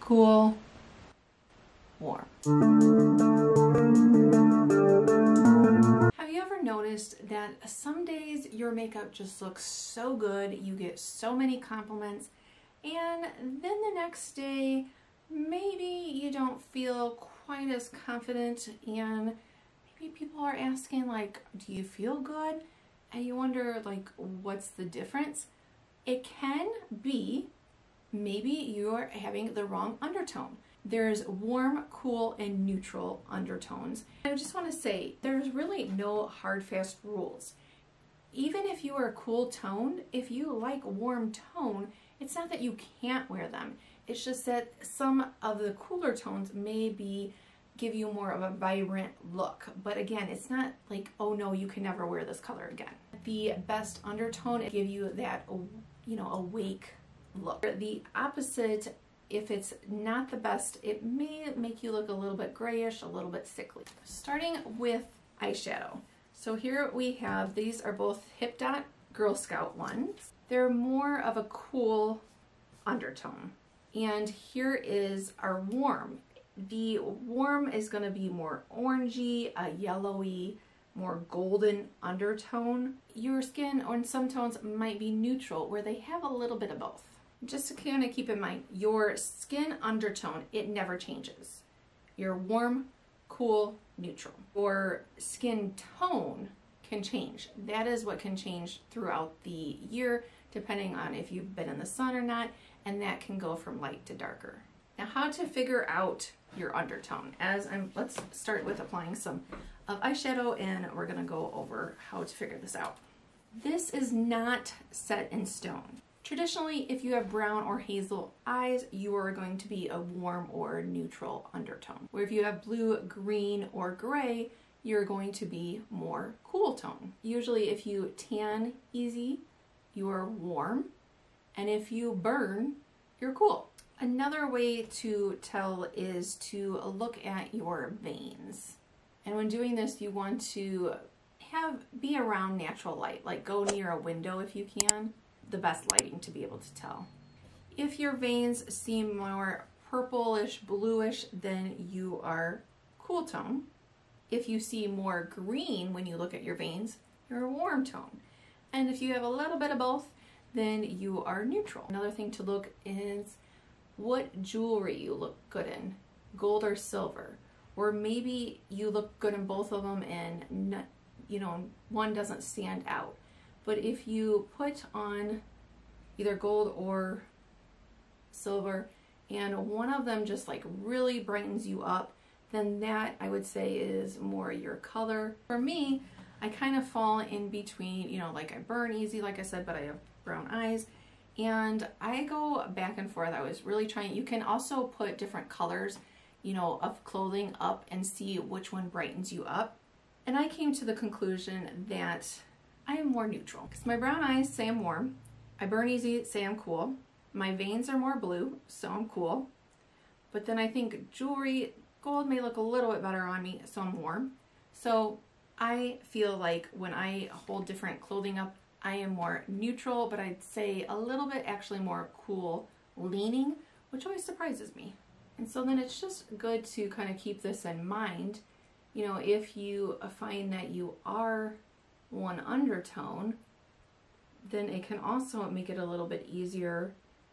cool, warm. Have you ever noticed that some days your makeup just looks so good, you get so many compliments, and then the next day maybe you don't feel quite as confident, and maybe people are asking like, do you feel good? And you wonder like, what's the difference? It can be maybe you're having the wrong undertone. There's warm, cool, and neutral undertones. I just want to say there's really no hard, fast rules. Even if you are cool toned, if you like warm tone, it's not that you can't wear them. It's just that some of the cooler tones may give you more of a vibrant look. But again, it's not like, oh no, you can never wear this color again. The best undertone give you that, you know, awake look. The opposite, if it's not the best, it may make you look a little bit grayish, a little bit sickly. Starting with eyeshadow. So here we have, these are both Hip Dot Girl Scout ones. They're more of a cool undertone. And here is our warm. The warm is going to be more orangey, a yellowy, more golden undertone. Your skin on some tones might be neutral, where they have a little bit of both. Just to kind of keep in mind, your skin undertone, it never changes. Your warm, cool, neutral. Your skin tone can change. That is what can change throughout the year, depending on if you've been in the sun or not, and that can go from light to darker. Now, how to figure out your undertone? Let's start with applying some of eyeshadow, and we're gonna go over how to figure this out. This is not set in stone. Traditionally, if you have brown or hazel eyes, you are going to be a warm or neutral undertone. Where if you have blue, green, or gray, you're going to be more cool tone. Usually if you tan easy, you are warm, and if you burn, you're cool. Another way to tell is to look at your veins. And when doing this, you want to be around natural light, like go near a window if you can. The best lighting to be able to tell. If your veins seem more purplish, bluish, then you are cool tone. If you see more green when you look at your veins, you're a warm tone. And if you have a little bit of both, then you are neutral. Another thing to look is what jewelry you look good in, gold or silver. Or maybe you look good in both of them and you know, one doesn't stand out. But if you put on either gold or silver and one of them just like really brightens you up, then that I would say is more your color. For me, I kind of fall in between, you know, like I burn easy, like I said, but I have brown eyes. And I go back and forth. I was really trying, you can also put different colors, you know, of clothing up and see which one brightens you up. And I came to the conclusion that I am more neutral. Because my brown eyes say I'm warm. I burn easy, say I'm cool. My veins are more blue, so I'm cool. But then I think jewelry, gold may look a little bit better on me, so I'm warm. So I feel like when I hold different clothing up, I am more neutral, but I'd say a little bit actually more cool leaning, which always surprises me. And so then it's just good to kind of keep this in mind. You know, if you find that you are one undertone, then it can also make it a little bit easier.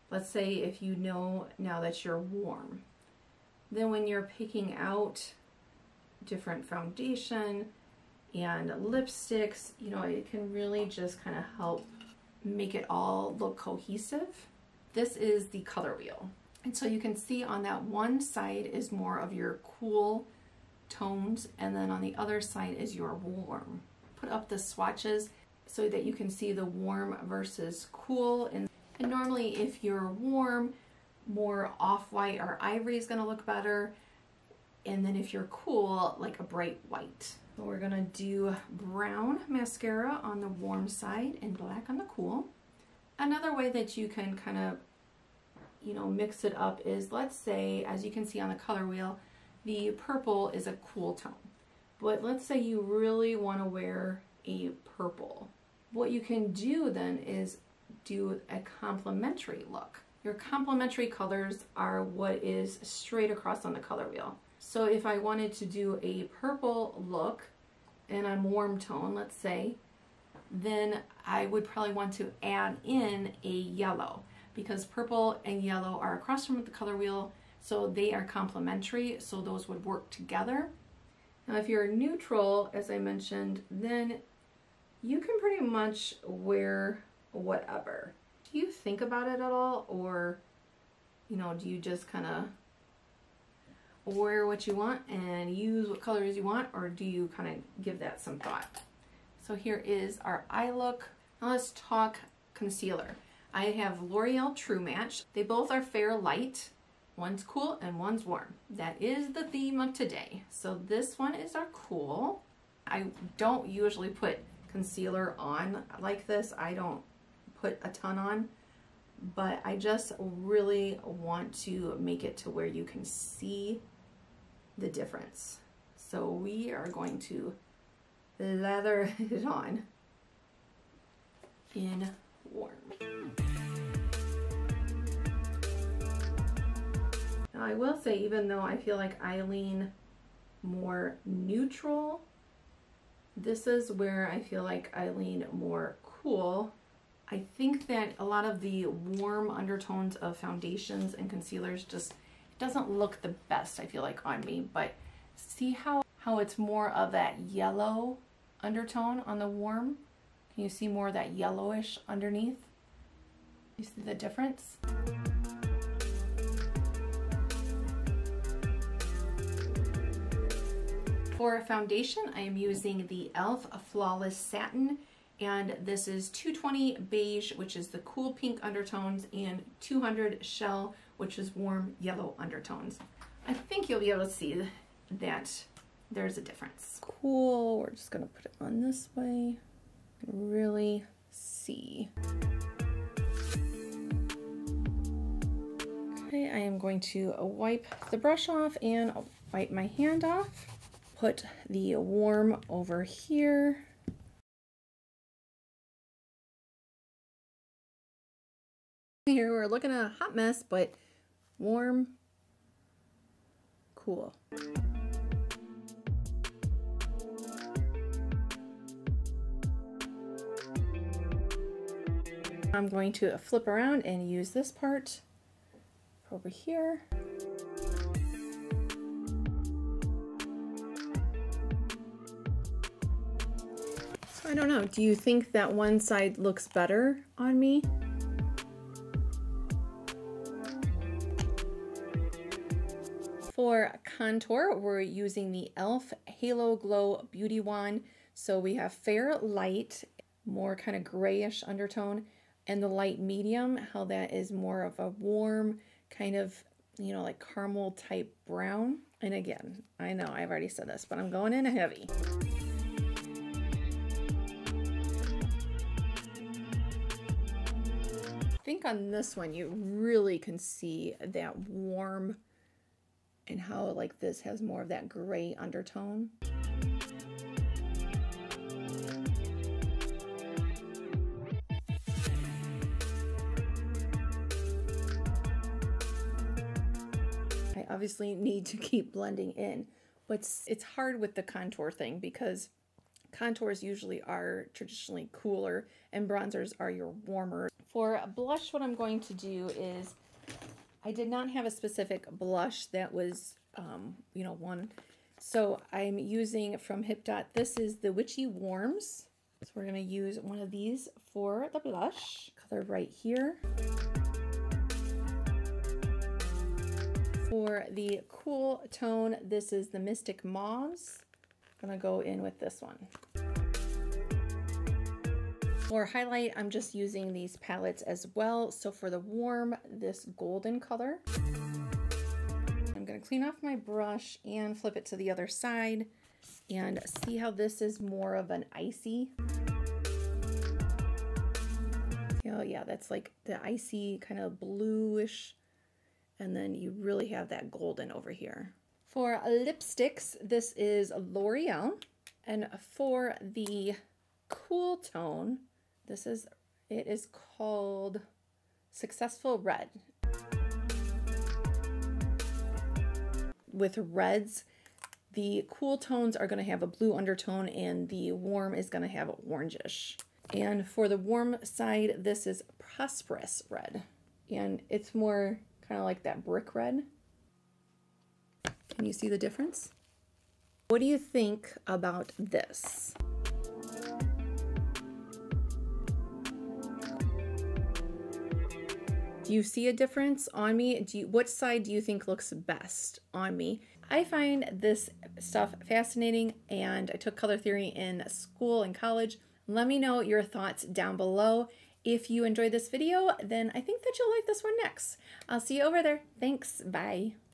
Let's say if you know now that you're warm, then when you're picking out different foundation and lipsticks, you know, it can really just kind of help make it all look cohesive. This is the color wheel. And so you can see on that one side is more of your cool tones, and then on the other side is your warm. Put up the swatches so that you can see the warm versus cool. And normally if you're warm, more off-white or ivory is going to look better. And then if you're cool, like a bright white. So we're going to do brown mascara on the warm side and black on the cool. Another way that you can kind of, you know, mix it up is, let's say, as you can see on the color wheel, the purple is a cool tone. But let's say you really want to wear a purple. What you can do then is do a complementary look. Your complementary colors are what is straight across on the color wheel. So if I wanted to do a purple look and a warm tone, let's say, then I would probably want to add in a yellow, because purple and yellow are across from the color wheel, so they are complementary, so those would work together. Now if you're neutral, as I mentioned, then you can pretty much wear whatever. Do you think about it at all, or do you just kind of wear what you want and use what colors you want, or do you kind of give that some thought? So here is our eye look. Now let's talk concealer. I have L'Oreal True Match. They both are fair light. One's cool and one's warm. That is the theme of today. So this one is our cool. I don't usually put concealer on like this. I don't put a ton on, but I just really want to make it to where you can see the difference. So we are going to lather it on in warm. Now I will say, even though I feel like I lean more neutral, this is where I feel like I lean more cool. I think that a lot of the warm undertones of foundations and concealers just, it doesn't look the best, I feel like, on me. But see how it's more of that yellow undertone on the warm? Can you see more of that yellowish underneath? You see the difference? For foundation, I am using the e.l.f. Flawless Satin, and this is 220 Beige, which is the cool pink undertones, and 200 Shell, which is warm yellow undertones. I think you'll be able to see that there's a difference. Cool, we're just gonna put it on this way and really see. Okay, I am going to wipe the brush off and wipe my hand off. Put the warm over here. Here we're looking at a hot mess, but warm, cool. I'm going to flip around and use this part over here. So I don't know, do you think that one side looks better on me? For contour, we're using the e.l.f. Halo Glow Beauty Wand. So we have fair light, more kind of grayish undertone, and the light medium, how that is more of a warm kind of, like caramel type brown. And again, I know I've already said this, but I'm going in heavy. I think on this one, you really can see that warm and how like this has more of that gray undertone. I obviously need to keep blending in, but it's hard with the contour thing because contours usually are traditionally cooler and bronzers are your warmer. For blush, what I'm going to do is, I did not have a specific blush that was, one. So I'm using from Hip Dot, this is the Witchy Warms. So we're gonna use one of these for the blush, color right here. For the cool tone, this is the Mystic Mauves. I'm gonna go in with this one. For highlight, I'm just using these palettes as well. So for the warm, this golden color. I'm gonna clean off my brush and flip it to the other side and see how this is more of an icy. Oh yeah, that's like the icy kind of bluish, and then you really have that golden over here. For lipsticks, this is L'Oreal, and for the cool tone, it is called Successful Red, with reds. The cool tones are going to have a blue undertone and the warm is going to have orangish. And for the warm side, this is Prosperous Red. And it's more kind of like that brick red. Can you see the difference? What do you think about this? Do you see a difference on me? What side do you think looks best on me? I find this stuff fascinating, and I took color theory in school and college. Let me know your thoughts down below. If you enjoyed this video, then I think that you'll like this one next. I'll see you over there. Thanks. Bye.